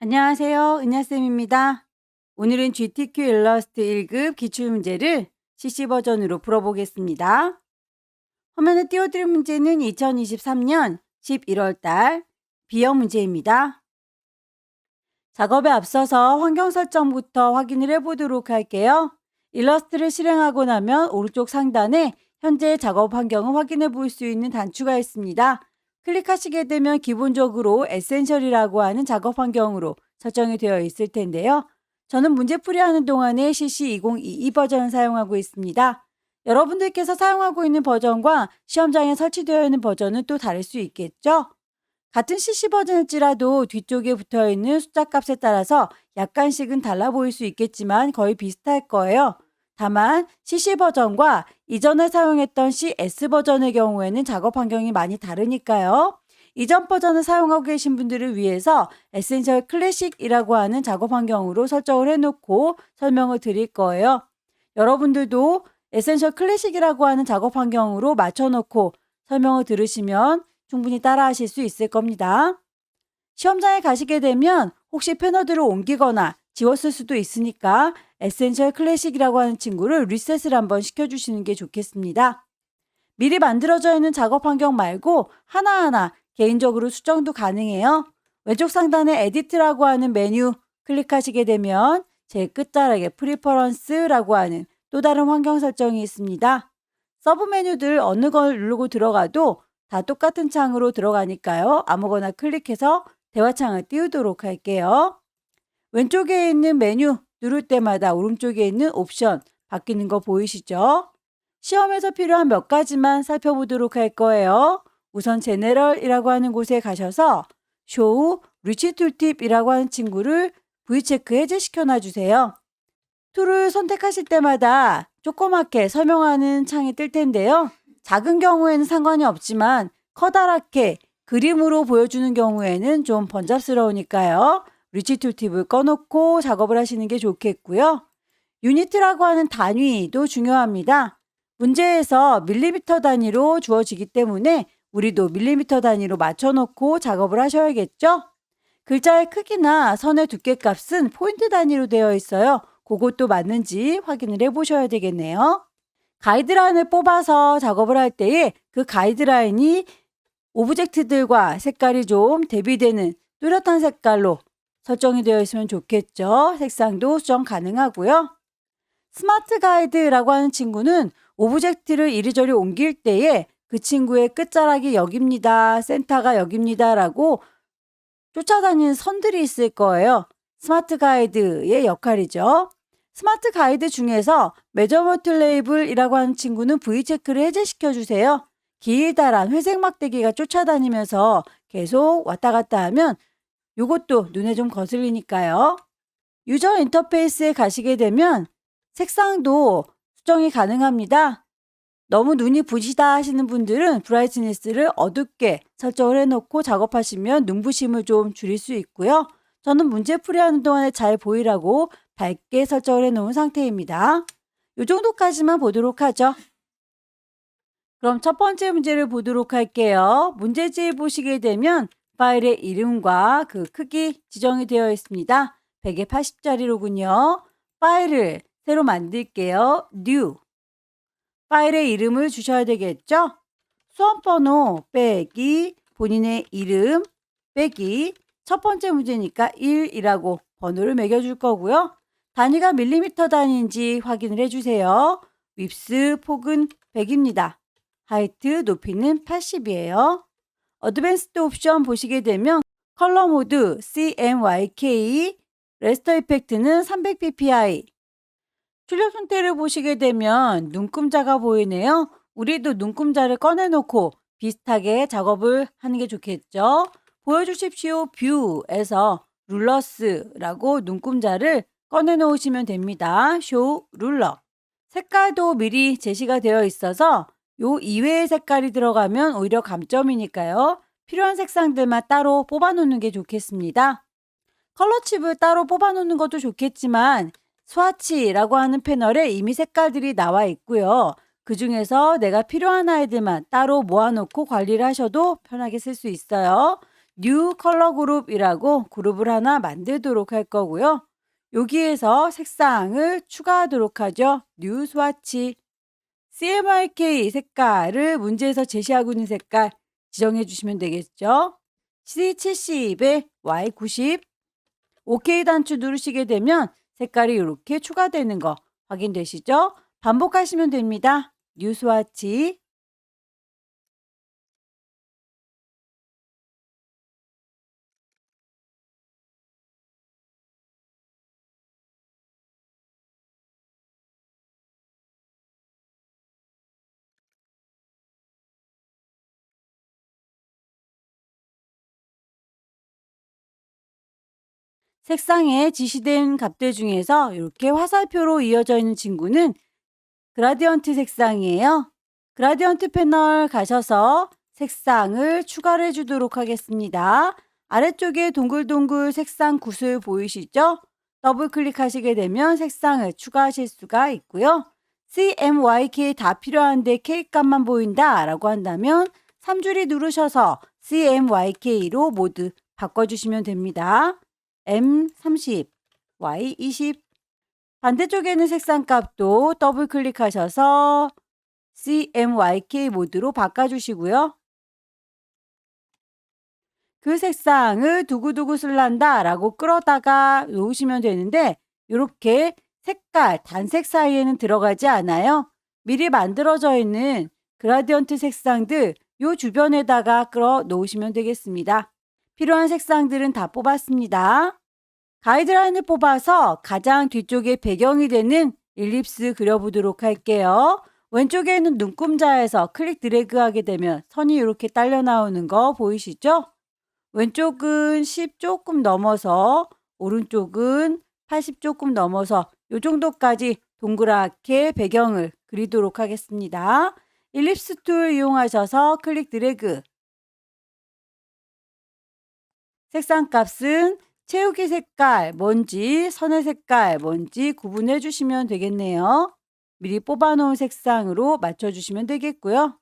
안녕하세요. 은하쌤입니다. 오늘은 GTQ 일러스트 1급 기출문제를 CC 버전으로 풀어보겠습니다. 화면에 띄워드린 문제는 2023년 11월 달 B형 문제입니다. 작업에 앞서서 환경 설정부터 확인을 해보도록 할게요. 일러스트를 실행하고 나면 오른쪽 상단에 현재 작업 환경을 확인해 볼 수 있는 단추가 있습니다. 클릭하시게 되면 기본적으로 에센셜이라고 하는 작업 환경으로 설정이 되어 있을 텐데요. 저는 문제풀이하는 동안에 CC2022 버전을 사용하고 있습니다. 여러분들께서 사용하고 있는 버전과 시험장에 설치되어 있는 버전은 또 다를 수 있겠죠? 같은 CC 버전일지라도 뒤쪽에 붙어있는 숫자 값에 따라서 약간씩은 달라 보일 수 있겠지만 거의 비슷할 거예요. 다만 CC 버전과 이전에 사용했던 CS 버전의 경우에는 작업 환경이 많이 다르니까요. 이전 버전을 사용하고 계신 분들을 위해서 에센셜 클래식이라고 하는 작업 환경으로 설정을 해놓고 설명을 드릴 거예요. 여러분들도 에센셜 클래식이라고 하는 작업 환경으로 맞춰놓고 설명을 들으시면 충분히 따라하실 수 있을 겁니다. 시험장에 가시게 되면 혹시 패널들을 옮기거나 지웠을 수도 있으니까 에센셜 클래식이라고 하는 친구를 리셋을 한번 시켜주시는 게 좋겠습니다. 미리 만들어져 있는 작업 환경 말고 하나하나 개인적으로 수정도 가능해요. 왼쪽 상단에 에디트라고 하는 메뉴 클릭하시게 되면 제일 끝자락에 프리퍼런스라고 하는 또 다른 환경 설정이 있습니다. 서브 메뉴들 어느 걸 누르고 들어가도 다 똑같은 창으로 들어가니까요. 아무거나 클릭해서 대화창을 띄우도록 할게요. 왼쪽에 있는 메뉴 누를 때마다 오른쪽에 있는 옵션 바뀌는 거 보이시죠? 시험에서 필요한 몇 가지만 살펴보도록 할 거예요. 우선 제네럴이라고 하는 곳에 가셔서 쇼우 리치 툴팁이라고 하는 친구를 V체크 해제시켜 놔주세요. 툴을 선택하실 때마다 조그맣게 설명하는 창이 뜰 텐데요. 작은 경우에는 상관이 없지만 커다랗게 그림으로 보여주는 경우에는 좀 번잡스러우니까요. 리치 툴팁을 꺼놓고 작업을 하시는 게 좋겠고요. 유니트라고 하는 단위도 중요합니다. 문제에서 밀리미터 단위로 주어지기 때문에 우리도 밀리미터 단위로 맞춰놓고 작업을 하셔야겠죠? 글자의 크기나 선의 두께 값은 포인트 단위로 되어 있어요. 그것도 맞는지 확인을 해보셔야 되겠네요. 가이드라인을 뽑아서 작업을 할 때에 그 가이드라인이 오브젝트들과 색깔이 좀 대비되는 뚜렷한 색깔로 설정이 되어 있으면 좋겠죠. 색상도 수정 가능하고요. 스마트 가이드라고 하는 친구는 오브젝트를 이리저리 옮길 때에 그 친구의 끝자락이 여기입니다. 센터가 여기입니다. 라고 쫓아다니는 선들이 있을 거예요. 스마트 가이드의 역할이죠. 스마트 가이드 중에서 메저먼트 레이블이라고 하는 친구는 V체크를 해제시켜 주세요. 길다란 회색 막대기가 쫓아다니면서 계속 왔다 갔다 하면 이것도 눈에 좀 거슬리니까요. 유저 인터페이스에 가시게 되면 색상도 수정이 가능합니다. 너무 눈이 부시다 하시는 분들은 브라이트니스를 어둡게 설정을 해놓고 작업하시면 눈부심을 좀 줄일 수 있고요. 저는 문제풀이하는 동안에 잘 보이라고 밝게 설정을 해놓은 상태입니다. 이 정도까지만 보도록 하죠. 그럼 첫 번째 문제를 보도록 할게요. 문제지 보시게 되면 파일의 이름과 그 크기 지정이 되어 있습니다. 180짜리로군요. 파일을 새로 만들게요. New. 파일의 이름을 주셔야 되겠죠? 수험번호 빼기 본인의 이름 빼기 첫 번째 문제니까 1이라고 번호를 매겨줄 거고요. 단위가 밀리미터 단위인지 확인을 해주세요. 윕스 폭은 100입니다. 하이트 높이는 80이에요. 어드밴스드 옵션 보시게 되면 컬러 모드 CMYK 레스터 이펙트는 300ppi 출력 상태를 보시게 되면 눈금자가 보이네요. 우리도 눈금자를 꺼내놓고 비슷하게 작업을 하는 게 좋겠죠. 보여주십시오. 뷰에서 룰러스라고 눈금자를 꺼내 놓으시면 됩니다. 쇼 룰러. 색깔도 미리 제시가 되어 있어서 요 이외의 색깔이 들어가면 오히려 감점이니까요. 필요한 색상들만 따로 뽑아 놓는 게 좋겠습니다. 컬러 칩을 따로 뽑아 놓는 것도 좋겠지만 스와치라고 하는 패널에 이미 색깔들이 나와 있고요. 그 중에서 내가 필요한 아이들만 따로 모아놓고 관리를 하셔도 편하게 쓸 수 있어요. New 컬러 그룹이라고 그룹을 하나 만들도록 할 거고요. 여기에서 색상을 추가하도록 하죠. New 스와치. CMYK 색깔을 문제에서 제시하고 있는 색깔 지정해 주시면 되겠죠. C70에 Y90. OK 단추 누르시게 되면 색깔이 이렇게 추가되는 거 확인되시죠? 반복하시면 됩니다. 뉴 스와치. 색상에 지시된 값들 중에서 이렇게 화살표로 이어져 있는 친구는 그라디언트 색상이에요. 그라디언트 패널 가셔서 색상을 추가를 해주도록 하겠습니다. 아래쪽에 동글동글 색상 구슬 보이시죠? 더블 클릭하시게 되면 색상을 추가하실 수가 있고요. CMYK 다 필요한데 K 값만 보인다 라고 한다면 3줄이 누르셔서 CMYK로 모두 바꿔주시면 됩니다. M30, Y20. 반대쪽에는 색상 값도 더블 클릭하셔서 CMYK 모드로 바꿔주시고요. 그 색상을 두고두고 쓸란다 라고 끌어다가 놓으시면 되는데 이렇게 색깔, 단색 사이에는 들어가지 않아요. 미리 만들어져 있는 그라디언트 색상들 요 주변에다가 끌어 놓으시면 되겠습니다. 필요한 색상들은 다 뽑았습니다. 가이드라인을 뽑아서 가장 뒤쪽에 배경이 되는 일립스 그려보도록 할게요. 왼쪽에 있는 눈금자에서 클릭 드래그 하게 되면 선이 이렇게 딸려 나오는 거 보이시죠? 왼쪽은 10 조금 넘어서 오른쪽은 80 조금 넘어서 이 정도까지 동그랗게 배경을 그리도록 하겠습니다. 일립스 툴 이용하셔서 클릭 드래그. 색상 값은 채우기 색깔 뭔지 선의 색깔 뭔지 구분해 주시면 되겠네요. 미리 뽑아놓은 색상으로 맞춰주시면 되겠고요.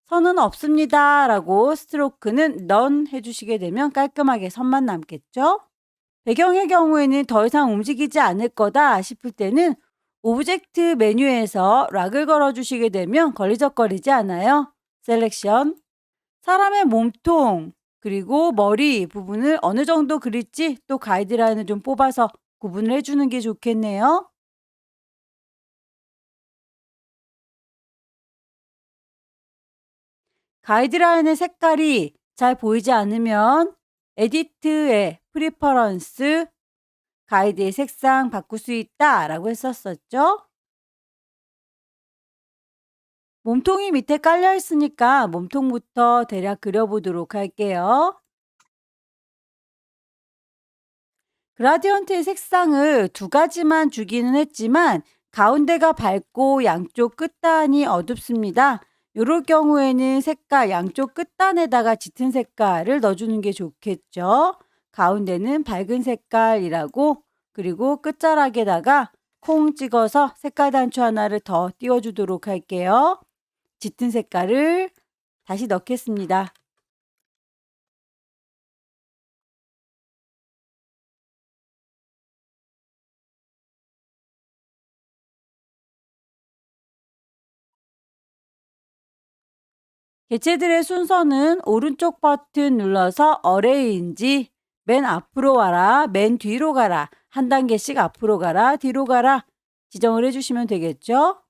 선은 없습니다 라고 스트로크는 넌 해주시게 되면 깔끔하게 선만 남겠죠. 배경의 경우에는 더 이상 움직이지 않을 거다 싶을 때는 오브젝트 메뉴에서 락을 걸어주시게 되면 걸리적거리지 않아요. 셀렉션. 사람의 몸통 그리고 머리 부분을 어느 정도 그릴지 또 가이드라인을 좀 뽑아서 구분을 해주는 게 좋겠네요. 가이드라인의 색깔이 잘 보이지 않으면 에디트의 프리퍼런스 가이드의 색상 바꿀 수 있다 라고 했었죠. 몸통이 밑에 깔려 있으니까 몸통부터 대략 그려보도록 할게요. 그라디언트의 색상을 두 가지만 주기는 했지만 가운데가 밝고 양쪽 끝단이 어둡습니다. 이럴 경우에는 색깔 양쪽 끝단에다가 짙은 색깔을 넣어주는 게 좋겠죠. 가운데는 밝은 색깔이라고 그리고 끝자락에다가 콩 찍어서 색깔 단추 하나를 더 띄워주도록 할게요. 짙은 색깔을 다시 넣겠습니다. 개체들의 순서는 오른쪽 버튼 눌러서 어레인지 맨 앞으로 와라, 맨 뒤로 가라, 한 단계씩 앞으로 가라, 뒤로 가라 지정을 해주시면 되겠죠.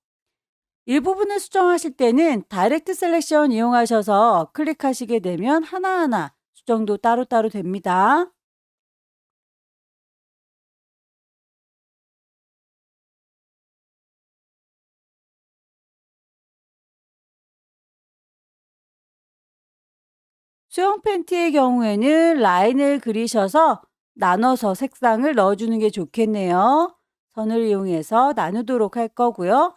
일부분을 수정하실 때는 다이렉트 셀렉션 이용하셔서 클릭하시게 되면 하나하나 수정도 따로따로 됩니다. 수영 팬티의 경우에는 라인을 그리셔서 나눠서 색상을 넣어주는 게 좋겠네요. 선을 이용해서 나누도록 할 거고요.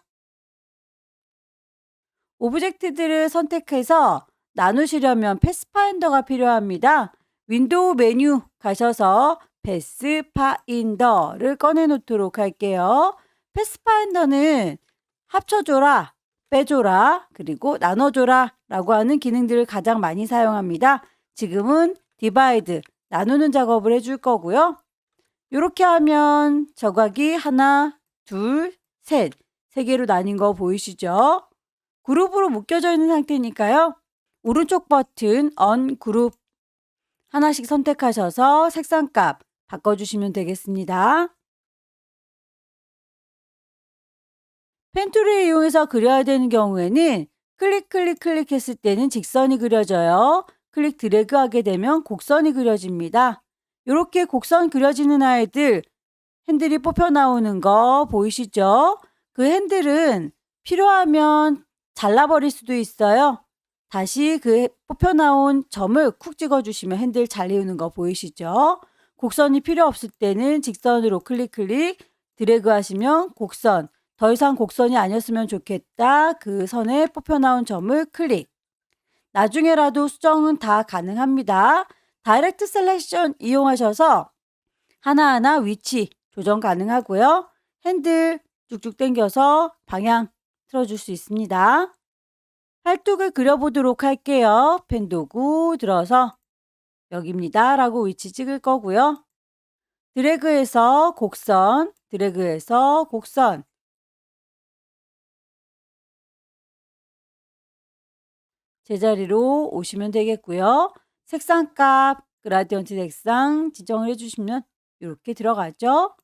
오브젝트들을 선택해서 나누시려면 패스파인더가 필요합니다. 윈도우 메뉴 가셔서 패스파인더를 꺼내 놓도록 할게요. 패스파인더는 합쳐줘라, 빼줘라, 그리고 나눠줘라 라고 하는 기능들을 가장 많이 사용합니다. 지금은 디바이드, 나누는 작업을 해줄 거고요. 이렇게 하면 저각이 하나, 둘, 셋, 세 개로 나뉜 거 보이시죠? 그룹으로 묶여져 있는 상태니까요. 오른쪽 버튼 언그룹 하나씩 선택하셔서 색상값 바꿔주시면 되겠습니다. 펜툴을 이용해서 그려야 되는 경우에는 클릭했을 때는 직선이 그려져요. 클릭 드래그 하게 되면 곡선이 그려집니다. 이렇게 곡선 그려지는 아이들 핸들이 뽑혀 나오는 거 보이시죠? 그 핸들은 필요하면 잘라버릴 수도 있어요. 다시 그 뽑혀 나온 점을 쿡 찍어주시면 핸들 잘리우는 거 보이시죠? 곡선이 필요 없을 때는 직선으로 클릭 드래그 하시면 곡선, 더 이상 곡선이 아니었으면 좋겠다. 그 선에 뽑혀 나온 점을 클릭. 나중에라도 수정은 다 가능합니다. 다이렉트 셀렉션 이용하셔서 하나하나 위치 조정 가능하고요. 핸들 쭉쭉 당겨서 방향 틀어줄 수 있습니다. 팔뚝을 그려보도록 할게요. 펜 도구 들어서 여기입니다 라고 위치 찍을 거고요. 드래그해서 곡선, 드래그해서 곡선. 제자리로 오시면 되겠고요. 색상값, 그라디언트 색상 지정을 해주시면 이렇게 들어가죠.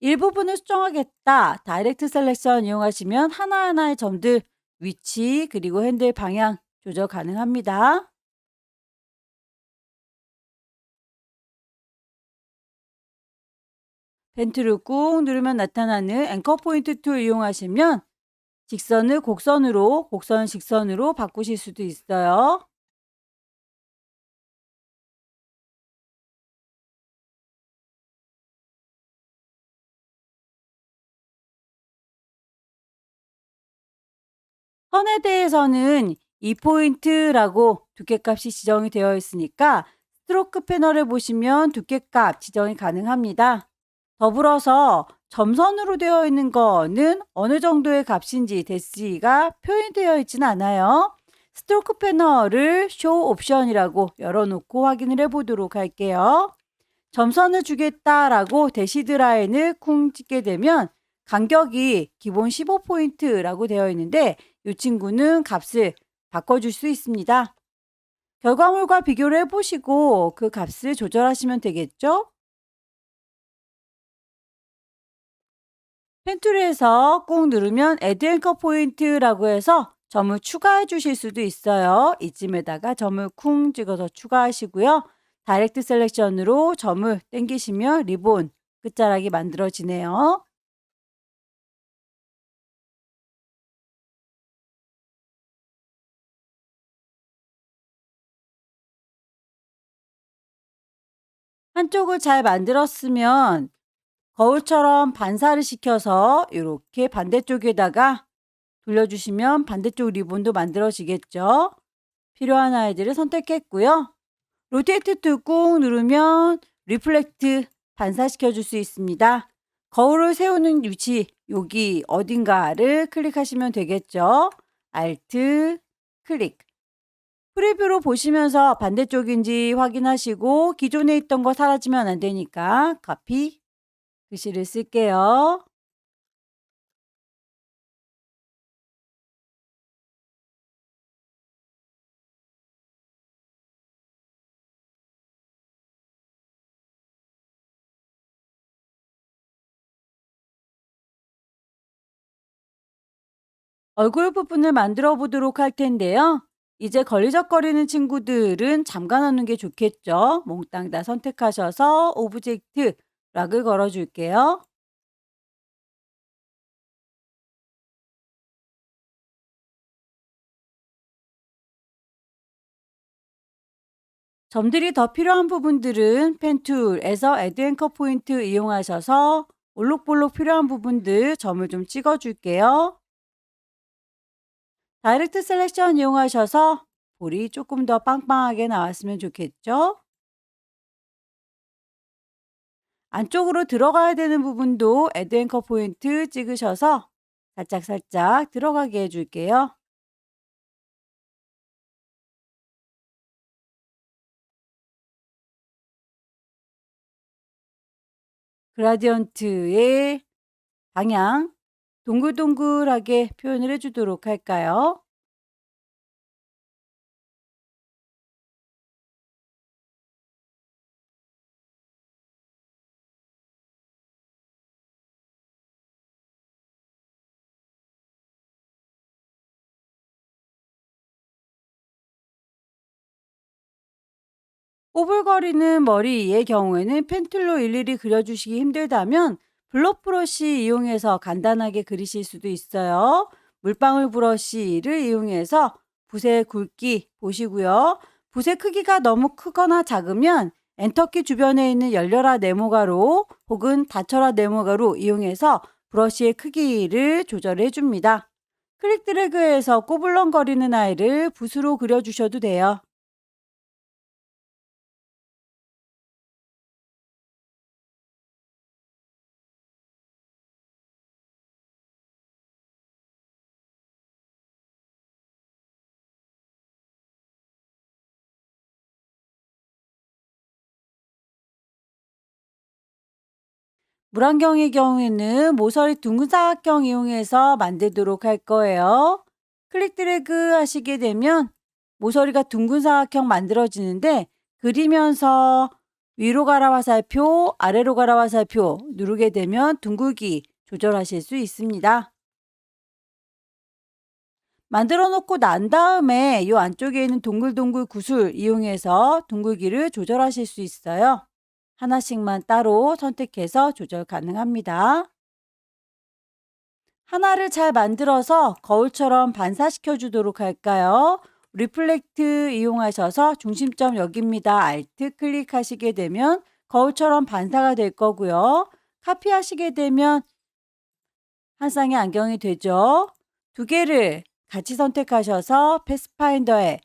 일부분을 수정하겠다. 다이렉트 셀렉션 이용하시면 하나하나의 점들 위치 그리고 핸들 방향 조절 가능합니다. 펜툴을 꾹 누르면 나타나는 앵커 포인트 툴 이용하시면 직선을 곡선으로, 곡선을 직선으로 바꾸실 수도 있어요. 선에 대해서는 2포인트라고 두께값이 지정이 되어 있으니까 스트로크 패널을 보시면 두께값 지정이 가능합니다. 더불어서 점선으로 되어 있는 거는 어느 정도의 값인지 데시가 표현되어 있지는 않아요. 스트로크 패널을 쇼 옵션이라고 열어놓고 확인을 해보도록 할게요. 점선을 주겠다라고 대시드 라인을 쿵 찍게 되면 간격이 기본 15포인트라고 되어 있는데 이 친구는 값을 바꿔줄 수 있습니다. 결과물과 비교를 해보시고 그 값을 조절하시면 되겠죠? 펜툴에서 꾹 누르면 Add Anchor Point라고 해서 점을 추가해 주실 수도 있어요. 이쯤에다가 점을 쿵 찍어서 추가하시고요. 다이렉트 셀렉션으로 점을 당기시면 리본 끝자락이 만들어지네요. 한쪽을 잘 만들었으면 거울처럼 반사를 시켜서 이렇게 반대쪽에다가 돌려주시면 반대쪽 리본도 만들어지겠죠. 필요한 아이들을 선택했고요. 로테이트 툴 꾹 누르면 리플렉트 반사시켜 줄 수 있습니다. 거울을 세우는 위치 여기 어딘가를 클릭하시면 되겠죠. 알트 클릭. 프리뷰로 보시면서 반대쪽인지 확인하시고 기존에 있던 거 사라지면 안 되니까 카피 글씨를 쓸게요. 얼굴 부분을 만들어 보도록 할 텐데요. 이제 걸리적거리는 친구들은 잠가 놓는 게 좋겠죠. 몽땅 다 선택하셔서 오브젝트 락을 걸어 줄게요. 점들이 더 필요한 부분들은 펜 툴에서 Add Anchor 포인트 이용하셔서 올록볼록 필요한 부분들 점을 좀 찍어 줄게요. 다이렉트 셀렉션 이용하셔서 볼이 조금 더 빵빵하게 나왔으면 좋겠죠. 안쪽으로 들어가야 되는 부분도 Add Anchor 포인트 찍으셔서 살짝살짝 들어가게 해줄게요. 그라디언트의 방향 동글동글하게 표현을 해주도록 할까요? 오불거리는 머리의 경우에는 펜틀로 일일이 그려주시기 힘들다면 블록 브러쉬 이용해서 간단하게 그리실 수도 있어요. 물방울 브러쉬를 이용해서 붓의 굵기 보시고요. 붓의 크기가 너무 크거나 작으면 엔터키 주변에 있는 열려라 네모가로 혹은 닫혀라 네모가로 이용해서 브러쉬의 크기를 조절해 줍니다. 클릭 드래그해서 꼬불렁거리는 아이를 붓으로 그려주셔도 돼요. 물안경의 경우에는 모서리 둥근 사각형 이용해서 만들도록 할 거예요. 클릭 드래그 하시게 되면 모서리가 둥근 사각형 만들어지는데 그리면서 위로 가라 화살표, 아래로 가라 화살표 누르게 되면 둥글기 조절하실 수 있습니다. 만들어 놓고 난 다음에 이 안쪽에 있는 동글동글 구슬 이용해서 둥글기를 조절하실 수 있어요. 하나씩만 따로 선택해서 조절 가능합니다. 하나를 잘 만들어서 거울처럼 반사시켜 주도록 할까요? 리플렉트 이용하셔서 중심점 여기입니다. 알트 클릭하시게 되면 거울처럼 반사가 될 거고요. 카피하시게 되면 한 쌍의 안경이 되죠. 두 개를 같이 선택하셔서 패스파인더에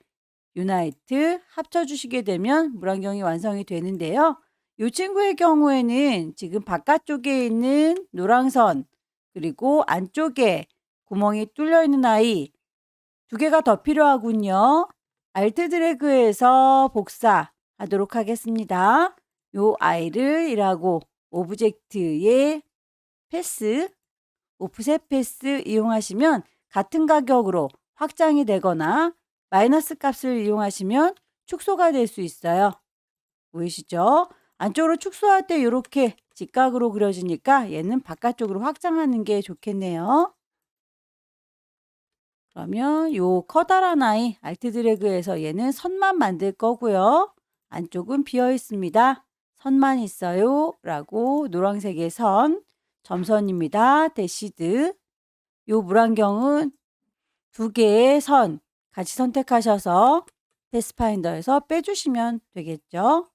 유나이트 합쳐주시게 되면 물안경이 완성이 되는데요. 이 친구의 경우에는 지금 바깥쪽에 있는 노랑선 그리고 안쪽에 구멍이 뚫려 있는 아이 두 개가 더 필요하군요. 알트 드래그해서 복사하도록 하겠습니다. 이 아이를 일하고 오브젝트의 패스, 오프셋 패스 이용하시면 같은 가격으로 확장이 되거나 마이너스 값을 이용하시면 축소가 될 수 있어요. 보이시죠? 안쪽으로 축소할 때 이렇게 직각으로 그려지니까 얘는 바깥쪽으로 확장하는 게 좋겠네요. 그러면 요 커다란 아이 알트 드래그해서 얘는 선만 만들 거고요. 안쪽은 비어 있습니다. 선만 있어요. 라고 노란색의 선, 점선입니다. 대시드. 요 물안경은 두 개의 선 같이 선택하셔서 패스파인더에서 빼주시면 되겠죠.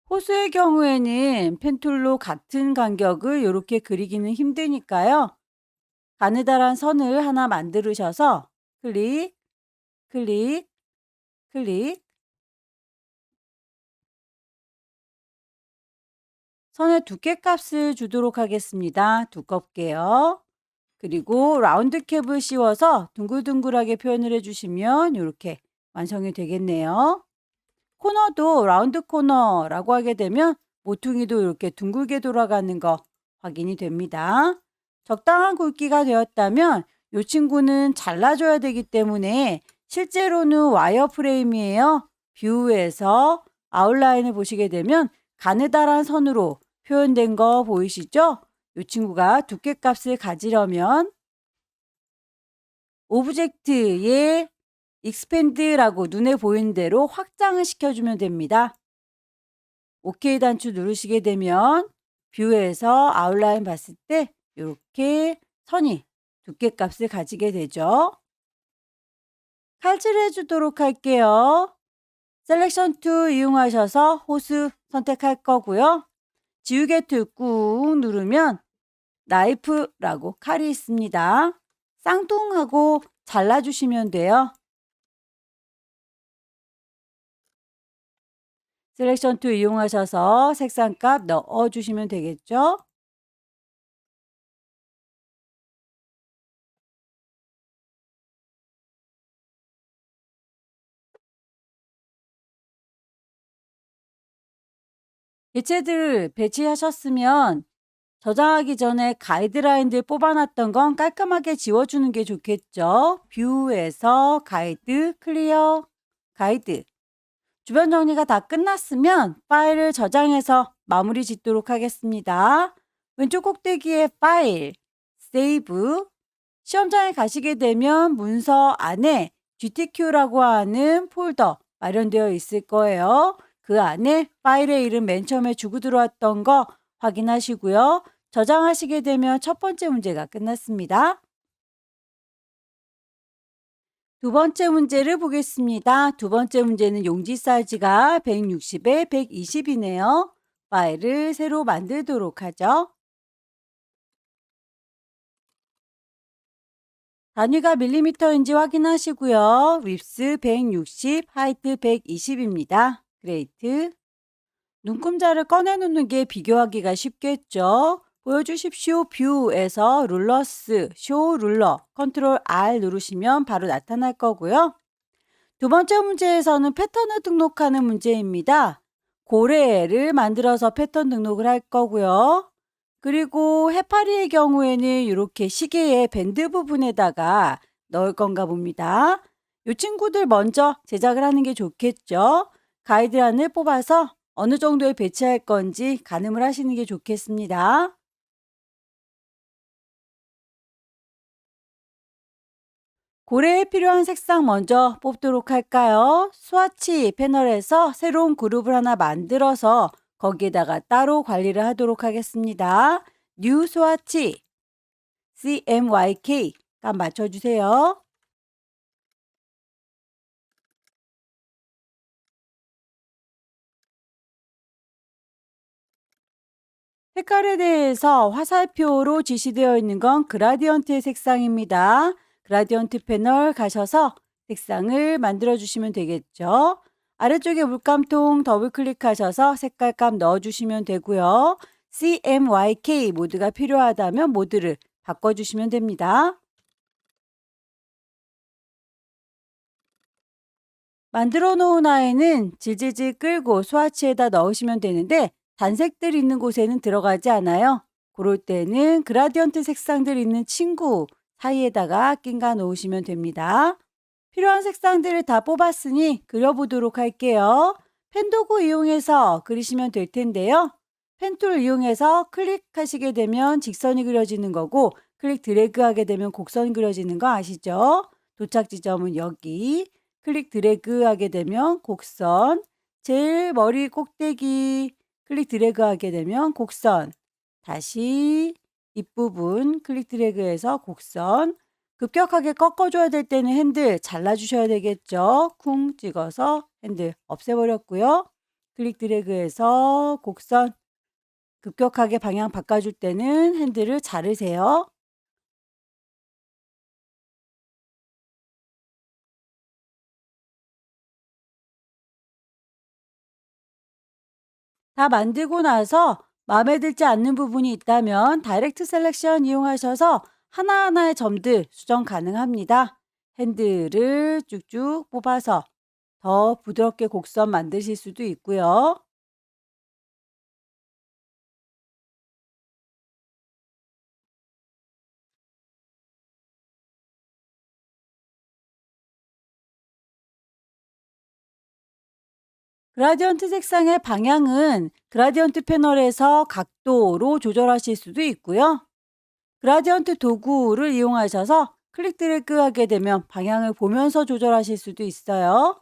호수의 경우에는 펜툴로 같은 간격을 이렇게 그리기는 힘드니까요. 가느다란 선을 하나 만들으셔서 클릭, 클릭, 클릭. 선의 두께 값을 주도록 하겠습니다. 두껍게요. 그리고 라운드 캡을 씌워서 둥글둥글하게 표현을 해주시면 이렇게 완성이 되겠네요. 코너도 라운드 코너라고 하게 되면 모퉁이도 이렇게 둥글게 돌아가는 거 확인이 됩니다. 적당한 굵기가 되었다면 이 친구는 잘라줘야 되기 때문에 실제로는 와이어 프레임이에요. 뷰에서 아웃라인을 보시게 되면 가느다란 선으로 표현된 거 보이시죠? 이 친구가 두께값을 가지려면 오브젝트의 익스펜드라고 눈에 보이는 대로 확장을 시켜주면 됩니다. OK 단추 누르시게 되면 뷰에서 아웃라인 봤을 때 이렇게 선이 두께값을 가지게 되죠. 칼질해 주도록 할게요. 셀렉션 툴 이용하셔서 호수 선택할 거고요. 지우개 툴 꾹 누르면 나이프라고 칼이 있습니다. 쌍둥하고 잘라주시면 돼요. 셀렉션 툴 이용하셔서 색상값 넣어주시면 되겠죠. 개체들을 배치하셨으면 저장하기 전에 가이드라인들 뽑아놨던 건 깔끔하게 지워주는 게 좋겠죠. 뷰에서 가이드, 클리어, 가이드. 주변 정리가 다 끝났으면 파일을 저장해서 마무리 짓도록 하겠습니다. 왼쪽 꼭대기에 파일, 세이브. 시험장에 가시게 되면 문서 안에 GTQ라고 하는 폴더 마련되어 있을 거예요. 그 안에 파일의 이름 맨 처음에 주고 들어왔던 거 확인하시고요. 저장하시게 되면 첫 번째 문제가 끝났습니다. 두 번째 문제를 보겠습니다. 두 번째 문제는 용지 사이즈가 160에 120이네요. 파일을 새로 만들도록 하죠. 단위가 밀리미터인지 확인하시고요. 윕스 160, 하이트 120입니다. 그레이트. 눈금자를 꺼내놓는 게 비교하기가 쉽겠죠. 보여주십시오. 뷰에서 룰러스, 쇼 룰러, 컨트롤 R 누르시면 바로 나타날 거고요. 두 번째 문제에서는 패턴을 등록하는 문제입니다. 고래를 만들어서 패턴 등록을 할 거고요. 그리고 해파리의 경우에는 이렇게 시계의 밴드 부분에다가 넣을 건가 봅니다. 이 친구들 먼저 제작을 하는 게 좋겠죠. 가이드란을 뽑아서 어느 정도에 배치할 건지 가늠을 하시는 게 좋겠습니다. 고래에 필요한 색상 먼저 뽑도록 할까요? 스와치 패널에서 새로운 그룹을 하나 만들어서 거기에다가 따로 관리를 하도록 하겠습니다. 뉴 스와치 CMYK 값 맞춰주세요. 색깔에 대해서 화살표로 지시되어 있는 건 그라디언트의 색상입니다. 그라디언트 패널 가셔서 색상을 만들어 주시면 되겠죠. 아래쪽에 물감통 더블 클릭하셔서 색깔값 넣어 주시면 되고요. CMYK 모드가 필요하다면 모드를 바꿔주시면 됩니다. 만들어 놓은 아이는 질질질 끌고 스와치에다 넣으시면 되는데 단색들 있는 곳에는 들어가지 않아요. 그럴 때는 그라디언트 색상들 있는 친구 사이에다가 낀가 놓으시면 됩니다. 필요한 색상들을 다 뽑았으니 그려보도록 할게요. 펜도구 이용해서 그리시면 될 텐데요. 펜툴 이용해서 클릭하시게 되면 직선이 그려지는 거고 클릭 드래그 하게 되면 곡선이 그려지는 거 아시죠? 도착 지점은 여기. 클릭 드래그 하게 되면 곡선, 제일 머리 꼭대기 클릭 드래그 하게 되면 곡선, 다시 뒷부분 클릭 드래그해서 곡선, 급격하게 꺾어줘야 될 때는 핸들 잘라주셔야 되겠죠. 쿵 찍어서 핸들 없애버렸고요. 클릭 드래그해서 곡선, 급격하게 방향 바꿔줄 때는 핸들을 자르세요. 다 만들고 나서 마음에 들지 않는 부분이 있다면 다이렉트 셀렉션 이용하셔서 하나하나의 점들 수정 가능합니다. 핸들을 쭉쭉 뽑아서 더 부드럽게 곡선 만드실 수도 있고요. 그라디언트 색상의 방향은 그라디언트 패널에서 각도로 조절하실 수도 있고요. 그라디언트 도구를 이용하셔서 클릭 드래그 하게 되면 방향을 보면서 조절하실 수도 있어요.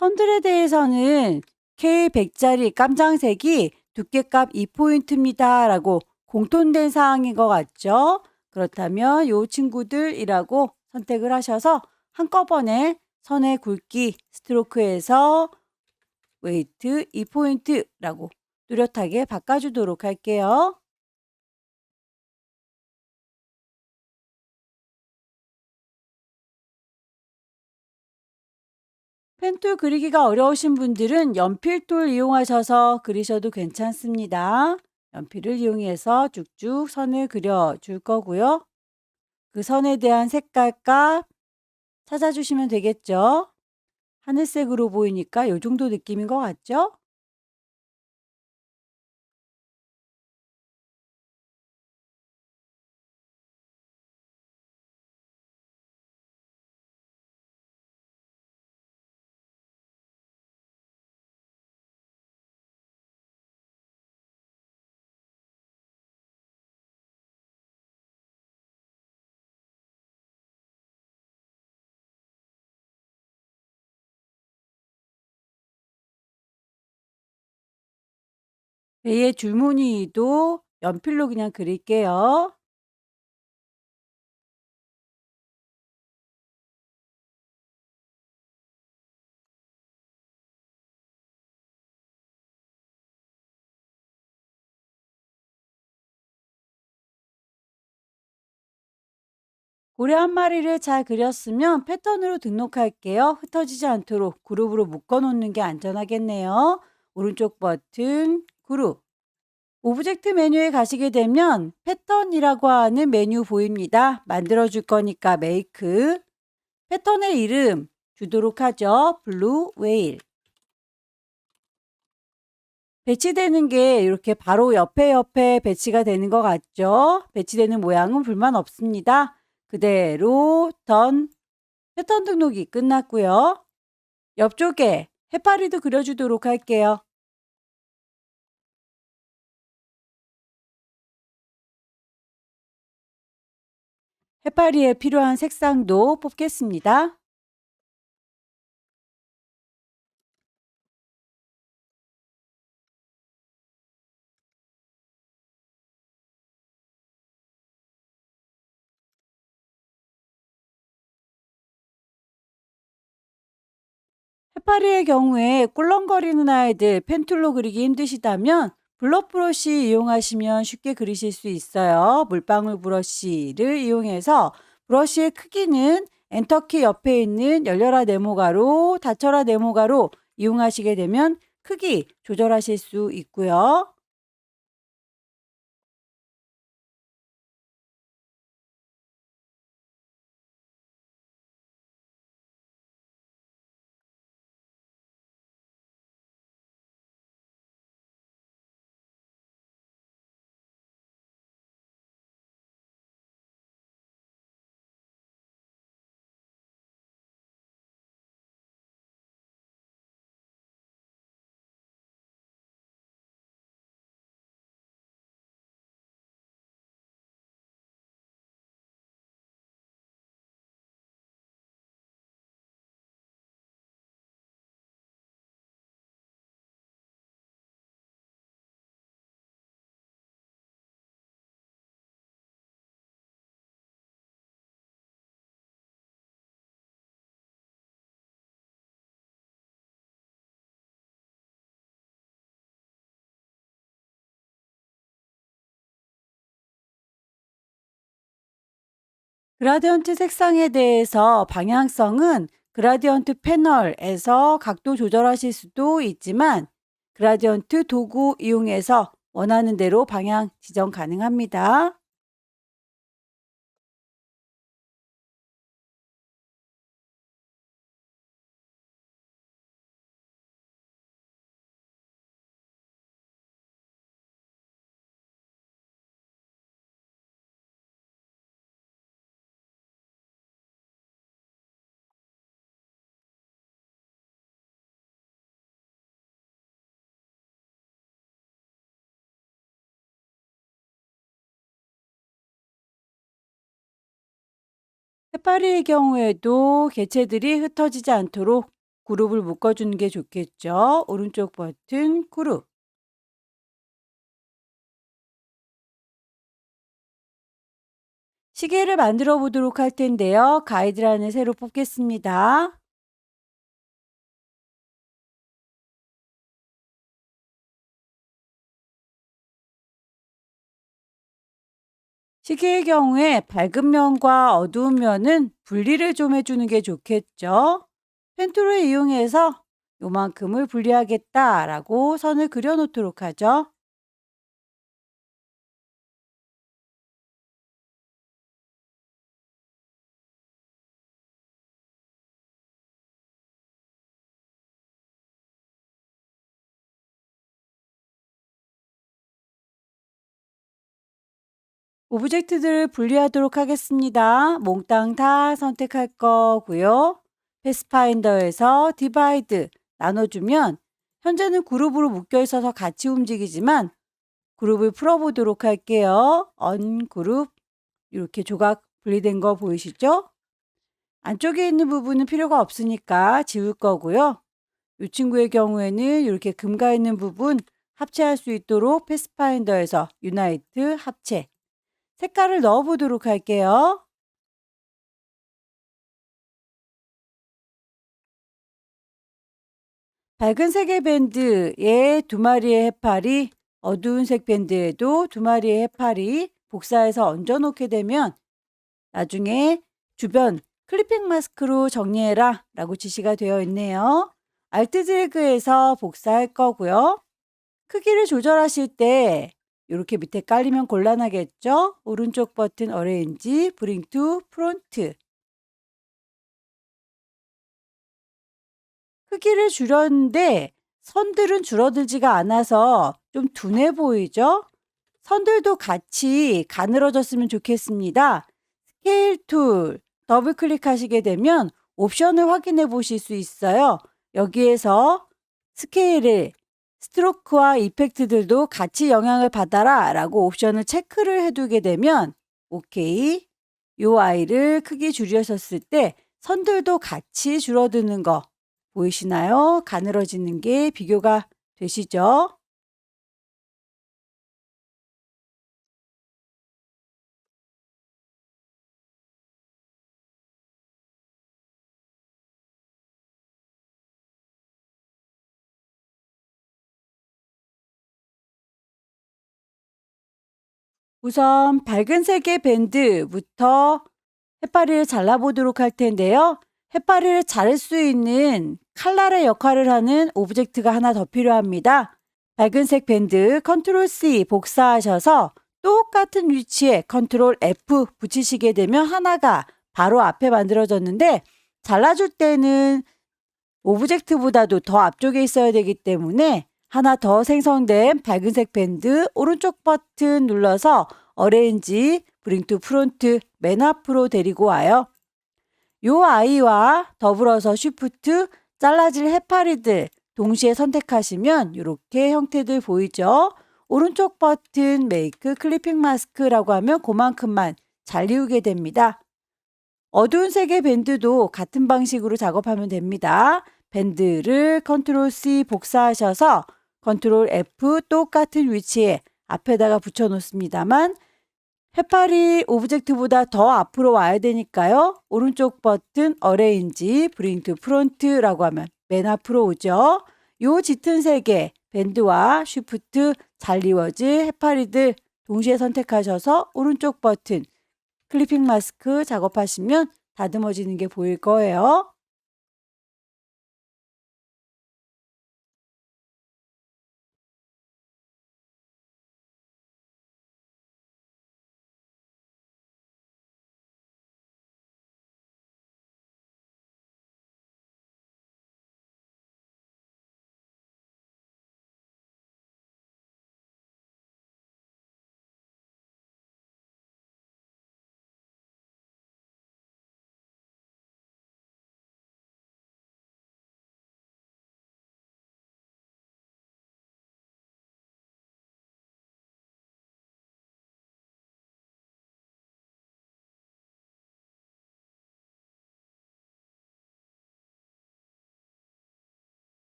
선들에 대해서는 K100짜리 깜장색이 두께값 2포인트입니다 라고 공통된 사항인 것 같죠? 그렇다면 요 친구들이라고 선택을 하셔서 한꺼번에 선의 굵기 스트로크에서 웨이트 2포인트라고 뚜렷하게 바꿔주도록 할게요. 펜툴 그리기가 어려우신 분들은 연필툴 이용하셔서 그리셔도 괜찮습니다. 연필을 이용해서 쭉쭉 선을 그려 줄 거고요. 그 선에 대한 색깔값 찾아주시면 되겠죠. 하늘색으로 보이니까 이 정도 느낌인 것 같죠? 배의 줄무늬도 연필로 그냥 그릴게요. 고래 한 마리를 잘 그렸으면 패턴으로 등록할게요. 흩어지지 않도록 그룹으로 묶어 놓는 게 안전하겠네요. 오른쪽 버튼 그룹. 오브젝트 메뉴에 가시게 되면 패턴이라고 하는 메뉴 보입니다. 만들어 줄 거니까 메이크. 패턴의 이름 주도록 하죠. 블루 웨일. 배치되는 게 이렇게 바로 옆에 배치가 되는 것 같죠? 배치되는 모양은 불만 없습니다. 그대로 패턴 등록이 끝났고요. 옆쪽에 해파리도 그려주도록 할게요. 해파리에 필요한 색상도 뽑겠습니다. 해파리의 경우에 꿀렁거리는 아이들 펜툴로 그리기 힘드시다면 블러 브러쉬 이용하시면 쉽게 그리실 수 있어요. 물방울 브러쉬를 이용해서 브러쉬의 크기는 엔터키 옆에 있는 열려라 네모가로, 닫혀라 네모가로 이용하시게 되면 크기 조절하실 수 있고요. 그라디언트 색상에 대해서 방향성은 그라디언트 패널에서 각도 조절하실 수도 있지만 그라디언트 도구 이용해서 원하는 대로 방향 지정 가능합니다. 해파리의 경우에도 개체들이 흩어지지 않도록 그룹을 묶어주는 게 좋겠죠. 오른쪽 버튼 그룹. 시계를 만들어 보도록 할 텐데요. 가이드란을 새로 뽑겠습니다. 시계의 경우에 밝은 면과 어두운 면은 분리를 좀 해주는 게 좋겠죠. 펜툴을 이용해서 요만큼을 분리하겠다라고 선을 그려 놓도록 하죠. 오브젝트들을 분리하도록 하겠습니다. 몽땅 다 선택할 거고요. 패스파인더에서 디바이드 나눠주면 현재는 그룹으로 묶여 있어서 같이 움직이지만 그룹을 풀어보도록 할게요. 언그룹 이렇게 조각 분리된 거 보이시죠? 안쪽에 있는 부분은 필요가 없으니까 지울 거고요. 이 친구의 경우에는 이렇게 금가 있는 부분 합체할 수 있도록 패스파인더에서 유나이트 합체 색깔을 넣어 보도록 할게요. 밝은 색의 밴드에 두 마리의 해파리, 어두운 색 밴드에도 두 마리의 해파리 복사해서 얹어 놓게 되면 나중에 주변 클리핑 마스크로 정리해라 라고 지시가 되어 있네요. 알트 드래그해서 복사할 거고요. 크기를 조절하실 때 이렇게 밑에 깔리면 곤란하겠죠? 오른쪽 버튼 어레인지, 브링 투 프론트. 크기를 줄였는데 선들은 줄어들지가 않아서 좀 둔해 보이죠? 선들도 같이 가늘어졌으면 좋겠습니다. 스케일 툴 더블 클릭하시게 되면 옵션을 확인해 보실 수 있어요. 여기에서 스케일을 스트로크와 이펙트들도 같이 영향을 받아라 라고 옵션을 체크를 해두게 되면 오케이. 요 아이를 크기 줄이셨을 때 선들도 같이 줄어드는 거 보이시나요? 가늘어지는 게 비교가 되시죠? 우선 밝은 색의 밴드부터 해파리를 잘라보도록 할 텐데요. 해파리를 자를 수 있는 칼날의 역할을 하는 오브젝트가 하나 더 필요합니다. 밝은색 밴드 컨트롤 C 복사하셔서 똑같은 위치에 컨트롤 F 붙이시게 되면 하나가 바로 앞에 만들어졌는데 잘라줄 때는 오브젝트보다도 더 앞쪽에 있어야 되기 때문에 하나 더 생성된 밝은색 밴드 오른쪽 버튼 눌러서 어레인지 브링 투 프론트 맨 앞으로 데리고 와요. 요 아이와 더불어서 쉬프트 잘라질 해파리들 동시에 선택하시면 이렇게 형태들 보이죠? 오른쪽 버튼 메이크 클리핑 마스크라고 하면 그만큼만 잘리우게 됩니다. 어두운 색의 밴드도 같은 방식으로 작업하면 됩니다. 밴드를 컨트롤 C 복사하셔서 컨트롤 F 똑같은 위치에 앞에다가 붙여 놓습니다만 해파리 오브젝트보다 더 앞으로 와야 되니까요. 오른쪽 버튼 어레인지 브링 투 프론트라고 하면 맨 앞으로 오죠. 요 짙은 색의 밴드와 쉬프트 잘리워질 해파리들 동시에 선택하셔서 오른쪽 버튼 클리핑 마스크 작업하시면 다듬어지는 게 보일 거예요.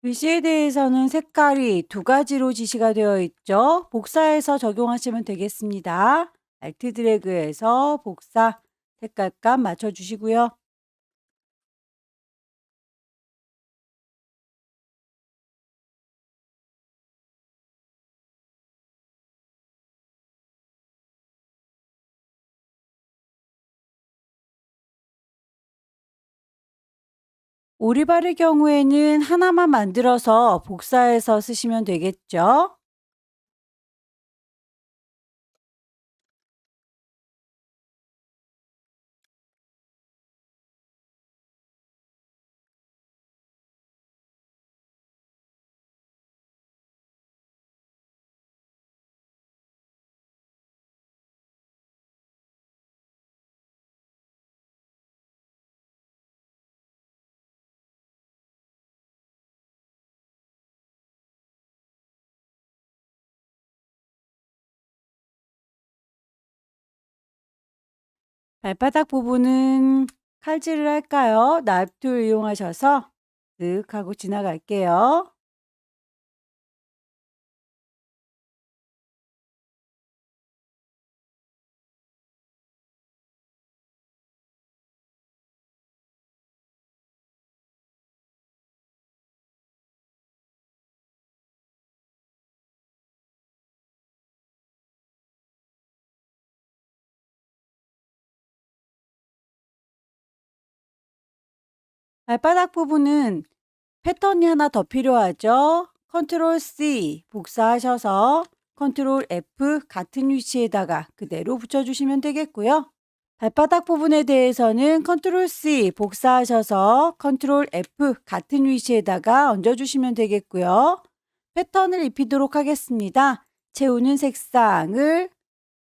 글씨에 대해서는 색깔이 두 가지로 지시가 되어 있죠. 복사해서 적용하시면 되겠습니다. Alt 드래그해서 복사, 색깔값 맞춰주시고요. 오리발의 경우에는 하나만 만들어서 복사해서 쓰시면 되겠죠. 발바닥 부분은 칼질을 할까요? 납툴 이용하셔서 쓱 하고 지나갈게요. 발바닥 부분은 패턴이 하나 더 필요하죠. 컨트롤 C 복사하셔서 컨트롤 F 같은 위치에다가 그대로 붙여주시면 되겠고요. 발바닥 부분에 대해서는 컨트롤 C 복사하셔서 컨트롤 F 같은 위치에다가 얹어주시면 되겠고요. 패턴을 입히도록 하겠습니다. 채우는 색상을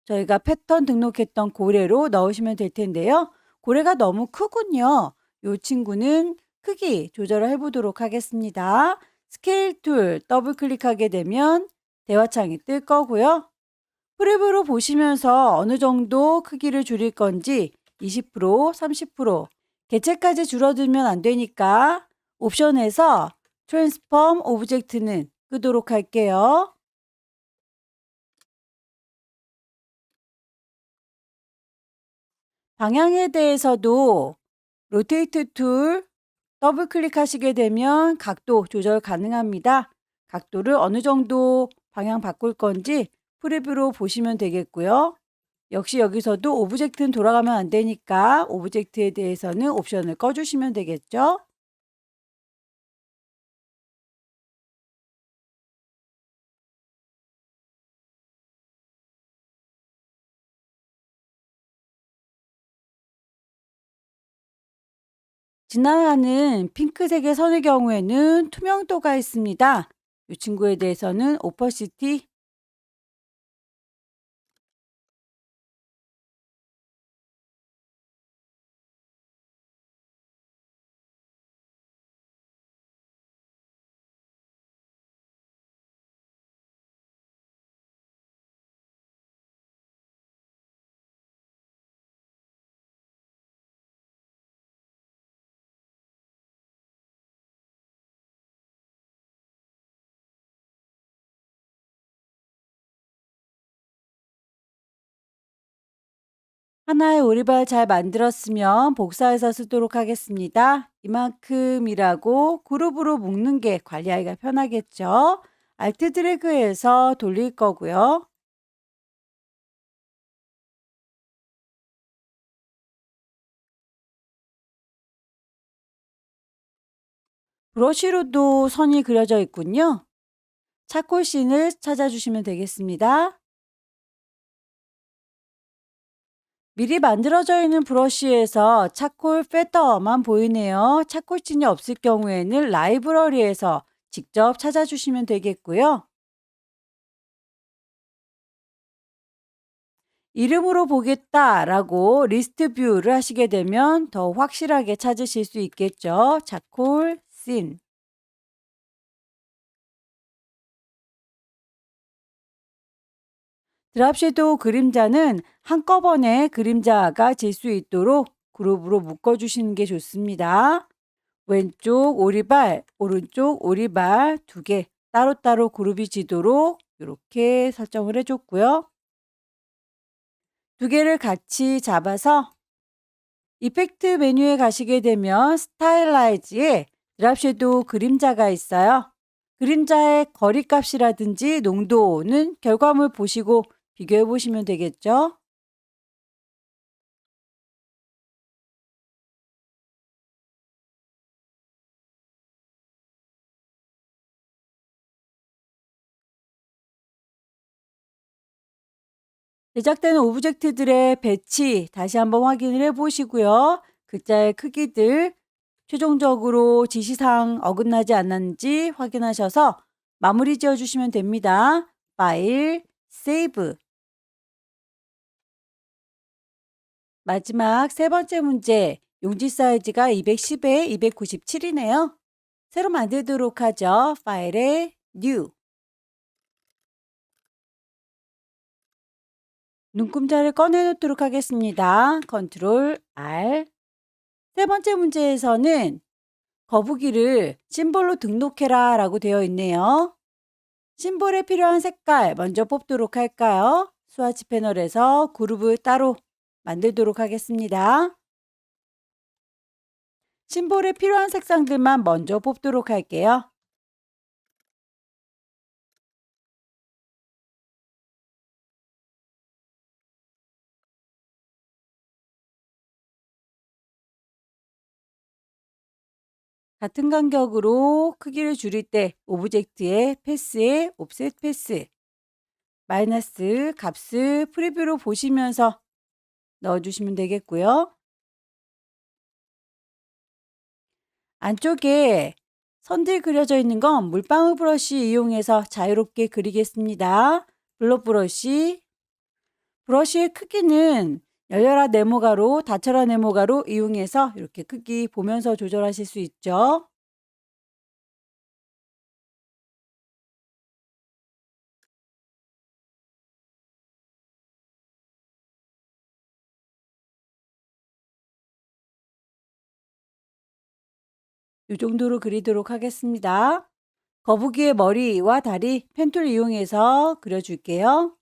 저희가 패턴 등록했던 고래로 넣으시면 될 텐데요. 고래가 너무 크군요. 이 친구는 크기 조절을 해보도록 하겠습니다. 스케일 툴 더블 클릭하게 되면 대화창이 뜰 거고요. 프리뷰로 보시면서 어느 정도 크기를 줄일 건지 20%, 30% 개체까지 줄어들면 안 되니까 옵션에서 트랜스폼 오브젝트는 끄도록 할게요. 방향에 대해서도 로테이트 툴 더블 클릭하시게 되면 각도 조절 가능합니다. 각도를 어느 정도 방향 바꿀 건지 프리뷰로 보시면 되겠고요. 역시 여기서도 오브젝트는 돌아가면 안 되니까 오브젝트에 대해서는 옵션을 꺼주시면 되겠죠. 지나가는 핑크색의 선의 경우에는 투명도가 있습니다. 이 친구에 대해서는 오퍼시티 하나의 오리발 잘 만들었으면 복사해서 쓰도록 하겠습니다. 이만큼이라고 그룹으로 묶는 게 관리하기가 편하겠죠. Alt 드래그해서 돌릴 거고요. 브러쉬로도 선이 그려져 있군요. 차콜 씬을 찾아주시면 되겠습니다. 미리 만들어져 있는 브러쉬에서 차콜 페더만 보이네요. 차콜 씬이 없을 경우에는 라이브러리에서 직접 찾아주시면 되겠고요. 이름으로 보겠다라고 리스트 뷰를 하시게 되면 더 확실하게 찾으실 수 있겠죠. 차콜 씬. 드랍 섀도우 그림자는 한꺼번에 그림자가 질 수 있도록 그룹으로 묶어주시는 게 좋습니다. 왼쪽 오리발, 오른쪽 오리발 두 개 따로따로 그룹이 지도록 이렇게 설정을 해줬고요. 두 개를 같이 잡아서 이펙트 메뉴에 가시게 되면 스타일라이즈에 드랍 섀도우 그림자가 있어요. 그림자의 거리값이라든지 농도는 결과물 보시고 비교해 보시면 되겠죠. 제작되는 오브젝트들의 배치 다시 한번 확인을 해 보시고요. 글자의 크기들 최종적으로 지시사항 어긋나지 않았는지 확인하셔서 마무리 지어 주시면 됩니다. 파일, 세이브. 마지막 세 번째 문제, 용지 사이즈가 210에 297이네요. 새로 만들도록 하죠. 파일에 New. 눈금자를 꺼내놓도록 하겠습니다. 컨트롤 R. 세 번째 문제에서는 거북이를 심볼로 등록해라 라고 되어 있네요. 심볼에 필요한 색깔 먼저 뽑도록 할까요? 스와치 패널에서 그룹을 따로 만들도록 하겠습니다. 심볼에 필요한 색상들만 먼저 뽑도록 할게요. 같은 간격으로 크기를 줄일 때 오브젝트의 패스에 옵셋 패스, 마이너스 값을 프리뷰로 보시면서 넣어주시면 되겠고요. 안쪽에 선들 그려져 있는 건 물방울 브러쉬 이용해서 자유롭게 그리겠습니다. 블록 브러쉬, 브러쉬의 크기는 열려라 네모가로, 닫혀라 네모가로 이용해서 이렇게 크기 보면서 조절하실 수 있죠. 이 정도로 그리도록 하겠습니다. 거북이의 머리와 다리 펜툴 이용해서 그려줄게요.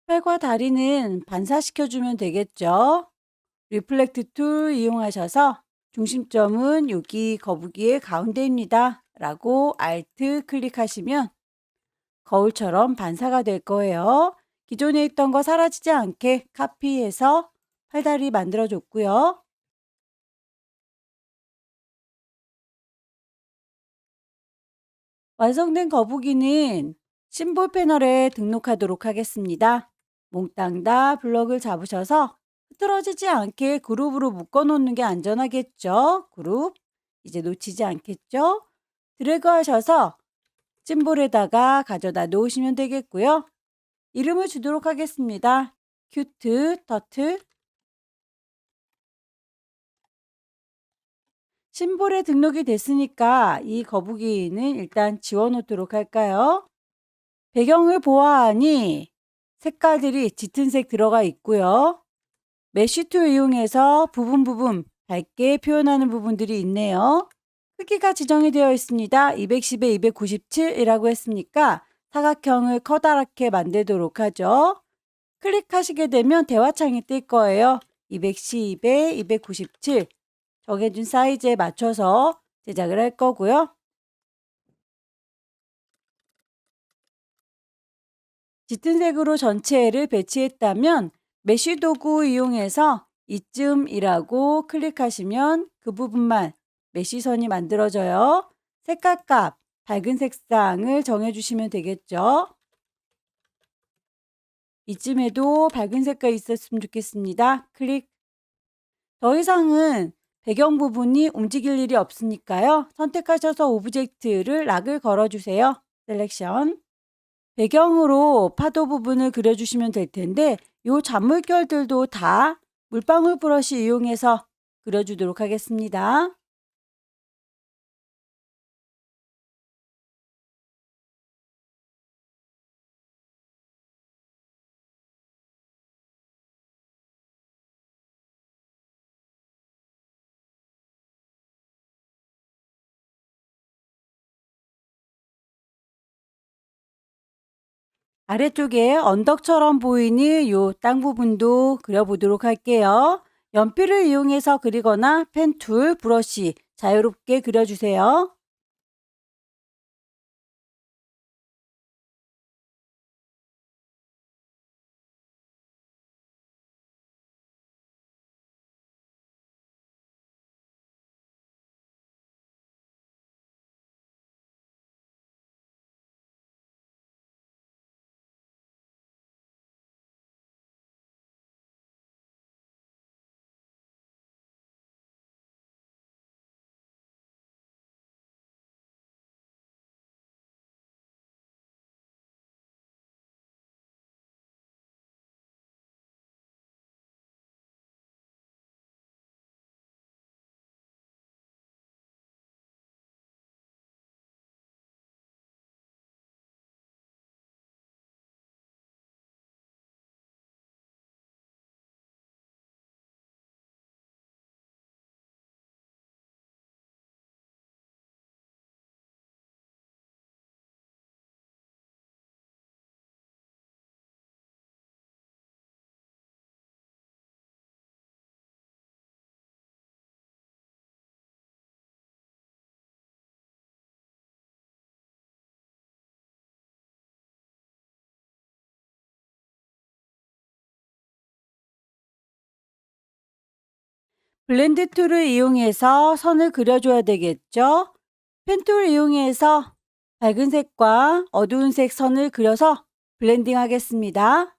팔과 다리는 반사시켜주면 되겠죠. 리플렉트 툴 이용하셔서 중심점은 여기 거북이의 가운데입니다. 라고 Alt 클릭하시면 거울처럼 반사가 될 거예요. 기존에 있던 거 사라지지 않게 카피해서 팔다리 만들어 줬고요. 완성된 거북이는 심볼 패널에 등록하도록 하겠습니다. 몽땅 다 블럭을 잡으셔서 흐트러지지 않게 그룹으로 묶어 놓는 게 안전하겠죠. 그룹. 이제 놓치지 않겠죠. 드래그 하셔서 심볼에다가 가져다 놓으시면 되겠고요. 이름을 주도록 하겠습니다. 큐트, 터틀. 심볼에 등록이 됐으니까 이 거북이는 일단 지워놓도록 할까요? 배경을 보아하니 색깔들이 짙은 색 들어가 있고요. 메쉬 툴 이용해서 부분 밝게 표현하는 부분들이 있네요. 크기가 지정이 되어 있습니다. 210에 297이라고 했으니까 사각형을 커다랗게 만들도록 하죠. 클릭하시게 되면 대화창이 뜰 거예요. 210에 297 정해준 사이즈에 맞춰서 제작을 할 거고요. 짙은 색으로 전체를 배치했다면 메쉬 도구 이용해서 이쯤이라고 클릭하시면 그 부분만 메쉬선이 만들어져요. 색깔값, 밝은 색상을 정해주시면 되겠죠. 이쯤에도 밝은 색깔 있었으면 좋겠습니다. 클릭. 더 이상은 배경 부분이 움직일 일이 없으니까요. 선택하셔서 오브젝트를 락을 걸어주세요. 셀렉션. 배경으로 파도 부분을 그려주시면 될 텐데 이 잔물결들도 다 물방울 브러쉬 이용해서 그려주도록 하겠습니다. 아래쪽에 언덕처럼 보이는 요 땅 부분도 그려보도록 할게요. 연필을 이용해서 그리거나 펜 툴, 브러쉬 자유롭게 그려주세요. 블렌드 툴을 이용해서 선을 그려줘야 되겠죠? 펜 툴을 이용해서 밝은 색과 어두운 색 선을 그려서 블렌딩 하겠습니다.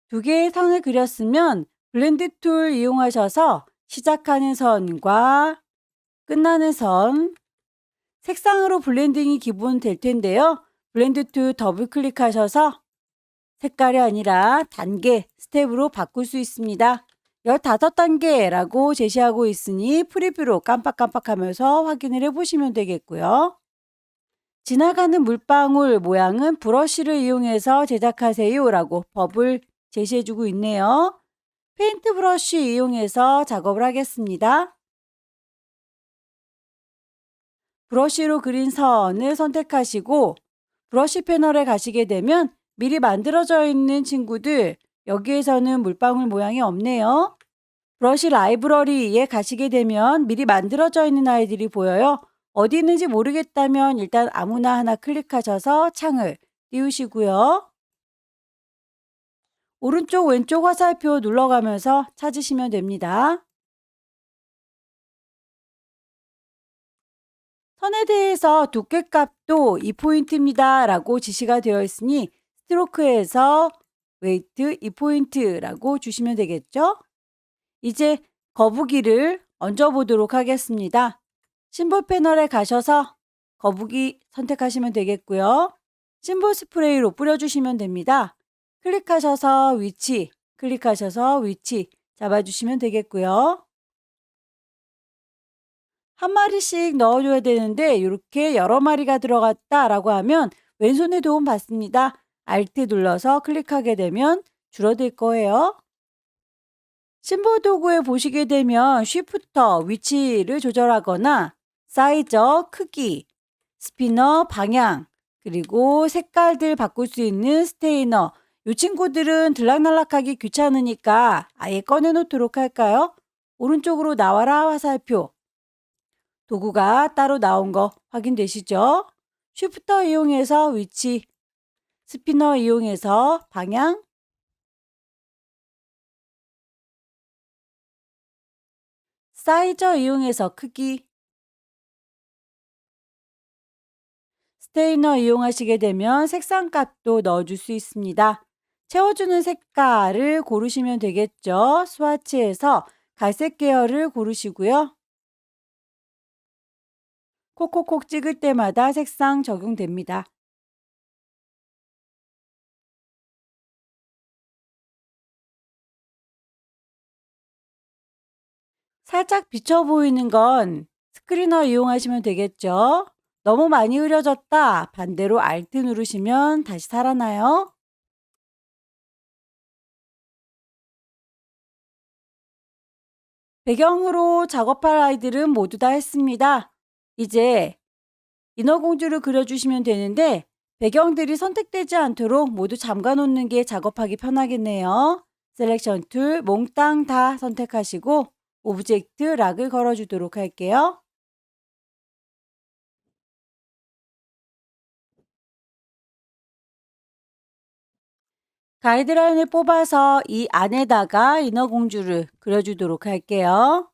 두 개의 선을 그렸으면 블렌드 툴 이용하셔서 시작하는 선과 끝나는 선, 색상으로 블렌딩이 기본 될 텐데요. 블렌드 툴 더블 클릭하셔서 색깔이 아니라 단계, 스텝으로 바꿀 수 있습니다. 15단계라고 제시하고 있으니 프리뷰로 깜빡깜빡하면서 확인을 해보시면 되겠고요. 지나가는 물방울 모양은 브러쉬를 이용해서 제작하세요 라고 법을 제시해주고 있네요. 페인트 브러쉬 이용해서 작업을 하겠습니다. 브러쉬로 그린 선을 선택하시고 브러쉬 패널에 가시게 되면 미리 만들어져 있는 친구들, 여기에서는 물방울 모양이 없네요. 브러쉬 라이브러리에 가시게 되면 미리 만들어져 있는 아이들이 보여요. 어디 있는지 모르겠다면 일단 아무나 하나 클릭하셔서 창을 띄우시고요. 오른쪽 왼쪽 화살표 눌러가면서 찾으시면 됩니다. 선에 대해서 두께값도 2포인트입니다 라고 지시가 되어 있으니 스트로크에서 웨이트 2포인트 라고 주시면 되겠죠. 이제 거북이를 얹어 보도록 하겠습니다. 심볼 패널에 가셔서 거북이 선택하시면 되겠고요. 심볼 스프레이로 뿌려주시면 됩니다. 클릭하셔서 위치, 클릭하셔서 위치 잡아주시면 되겠고요. 한 마리씩 넣어줘야 되는데 이렇게 여러 마리가 들어갔다라고 하면 왼손에 도움 받습니다. Alt 눌러서 클릭하게 되면 줄어들 거예요. 심볼 도구에 보시게 되면 쉬프터 위치를 조절하거나 사이저, 크기, 스피너, 방향, 그리고 색깔들 바꿀 수 있는 스테이너 이 친구들은 들락날락하기 귀찮으니까 아예 꺼내놓도록 할까요? 오른쪽으로 나와라 화살표. 도구가 따로 나온 거 확인되시죠? 쉬프터 이용해서 위치, 스피너 이용해서 방향, 사이저 이용해서 크기, 스테이너 이용하시게 되면 색상 값도 넣어줄 수 있습니다. 채워주는 색깔을 고르시면 되겠죠. 스와치에서 갈색 계열을 고르시고요. 콕콕콕 찍을 때마다 색상 적용됩니다. 살짝 비쳐 보이는 건 스크리너 이용하시면 되겠죠. 너무 많이 흐려졌다. 반대로 Alt 누르시면 다시 살아나요. 배경으로 작업할 아이들은 모두 다 했습니다. 이제 인어공주를 그려주시면 되는데 배경들이 선택되지 않도록 모두 잠가 놓는 게 작업하기 편하겠네요. 셀렉션 툴 몽땅 다 선택하시고 오브젝트 락을 걸어주도록 할게요. 가이드라인을 뽑아서 이 안에다가 인어공주를 그려주도록 할게요.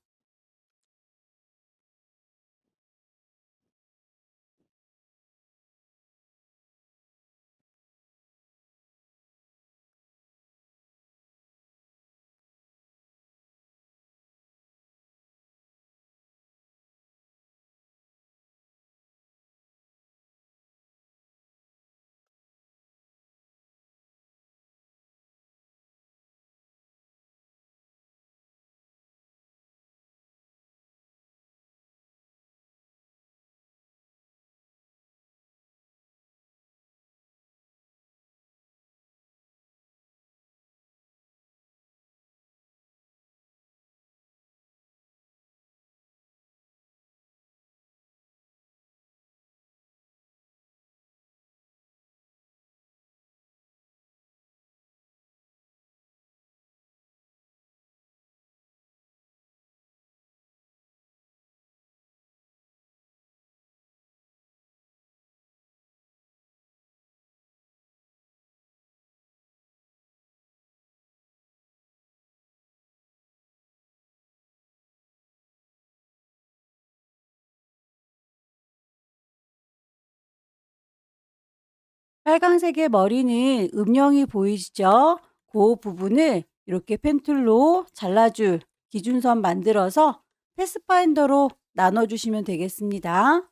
빨간색의 머리는 음영이 보이시죠? 그 부분을 이렇게 펜툴로 잘라줄 기준선 만들어서 패스파인더로 나눠주시면 되겠습니다.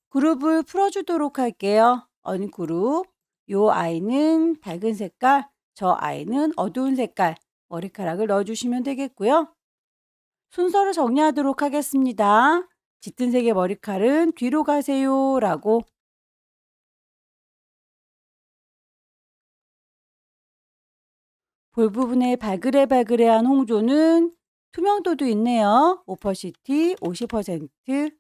그룹을 풀어주도록 할게요. 언그룹. 요 아이는 밝은 색깔, 저 아이는 어두운 색깔 머리카락을 넣어주시면 되겠고요. 순서를 정리하도록 하겠습니다. 짙은 색의 머리칼은 뒤로 가세요 라고 볼 부분에 발그레발그레한 홍조는 투명도도 있네요. 오퍼시티 50%,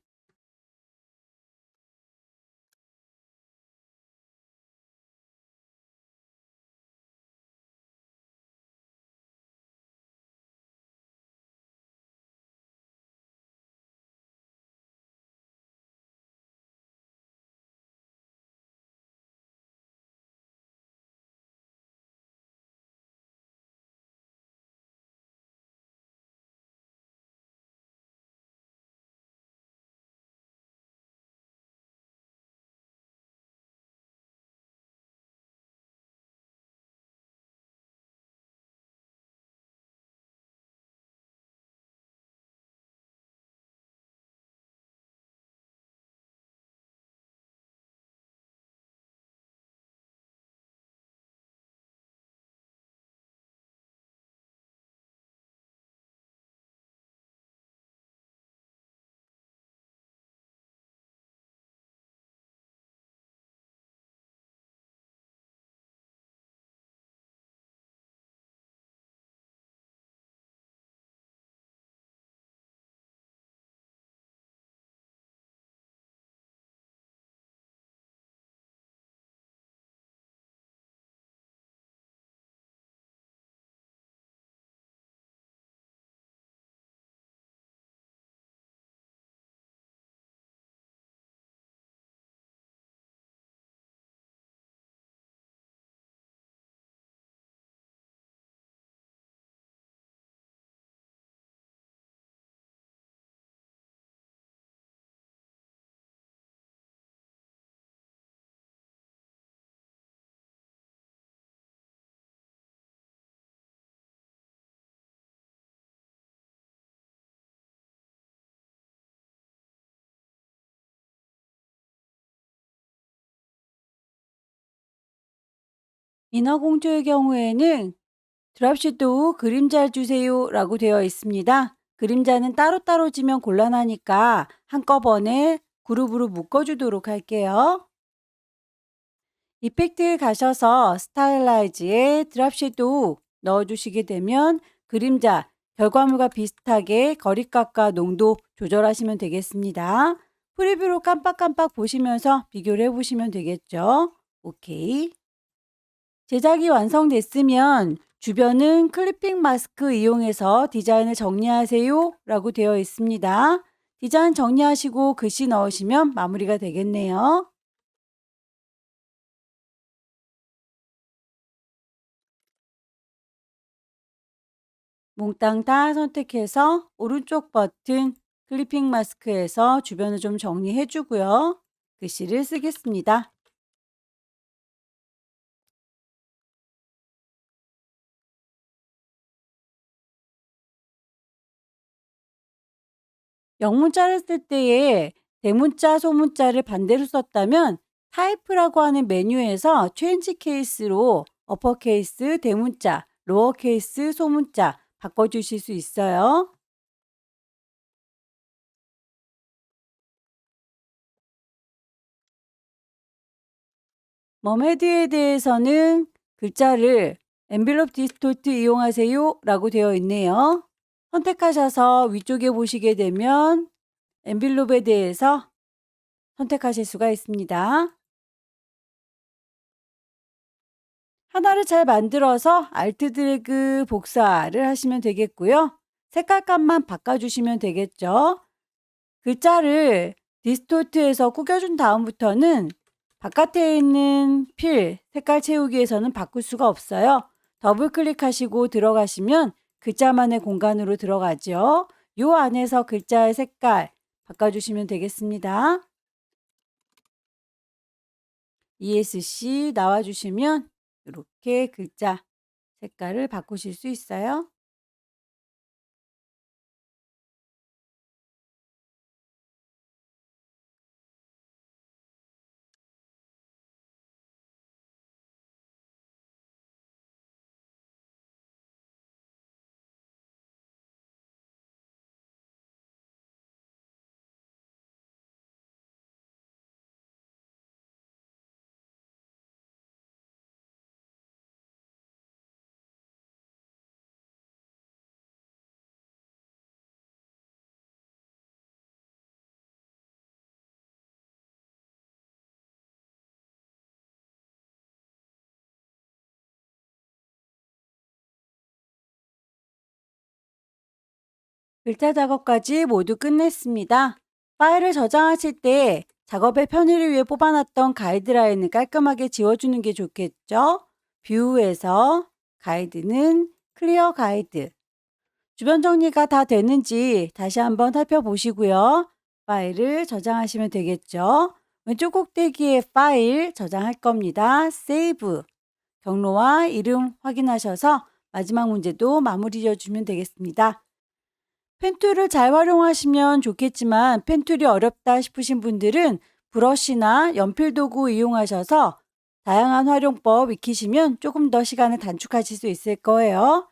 인어공주의 경우에는 드랍 섀도우 그림자 주세요 라고 되어 있습니다. 그림자는 따로따로 지면 곤란하니까 한꺼번에 그룹으로 묶어주도록 할게요. 이펙트에 가셔서 스타일라이즈에 드랍 섀도우 넣어주시게 되면 그림자, 결과물과 비슷하게 거리값과 농도 조절하시면 되겠습니다. 프리뷰로 깜빡깜빡 보시면서 비교를 해보시면 되겠죠. 오케이. 제작이 완성됐으면 주변은 클리핑 마스크 이용해서 디자인을 정리하세요 라고 되어 있습니다. 디자인 정리하시고 글씨 넣으시면 마무리가 되겠네요. 몽땅 다 선택해서 오른쪽 버튼 클리핑 마스크에서 주변을 좀 정리해 주고요. 글씨를 쓰겠습니다. 영문자를 쓸 때에 대문자, 소문자를 반대로 썼다면 타이프라고 하는 메뉴에서 체인지 케이스로 어퍼케이스, 대문자, 로어케이스, 소문자 바꿔주실 수 있어요. 머메드에 대해서는 글자를 엔빌롭 디스토트 이용하세요 라고 되어 있네요. 선택하셔서 위쪽에 보시게 되면 엔빌롭에 대해서 선택하실 수가 있습니다. 하나를 잘 만들어서 알트 드래그 복사를 하시면 되겠고요. 색깔감만 바꿔주시면 되겠죠. 글자를 디스토트에서 꾸겨준 다음부터는 바깥에 있는 필, 색깔 채우기에서는 바꿀 수가 없어요. 더블 클릭하시고 들어가시면 글자만의 공간으로 들어가죠. 요 안에서 글자의 색깔 바꿔주시면 되겠습니다. ESC 나와주시면 이렇게 글자 색깔을 바꾸실 수 있어요. 글자 작업까지 모두 끝냈습니다. 파일을 저장하실 때 작업의 편의를 위해 뽑아놨던 가이드라인을 깔끔하게 지워주는 게 좋겠죠? 뷰에서 가이드는 클리어 가이드. 주변 정리가 다 되는지 다시 한번 살펴보시고요. 파일을 저장하시면 되겠죠? 왼쪽 꼭대기에 파일 저장할 겁니다. 세이브. 경로와 이름 확인하셔서 마지막 문제도 마무리 지어주면 되겠습니다. 펜툴을 잘 활용하시면 좋겠지만 펜툴이 어렵다 싶으신 분들은 브러쉬나 연필 도구 이용하셔서 다양한 활용법 익히시면 조금 더 시간을 단축하실 수 있을 거예요.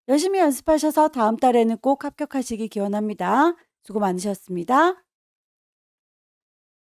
열심히 연습하셔서 다음 달에는 꼭 합격하시기 기원합니다. 수고 많으셨습니다.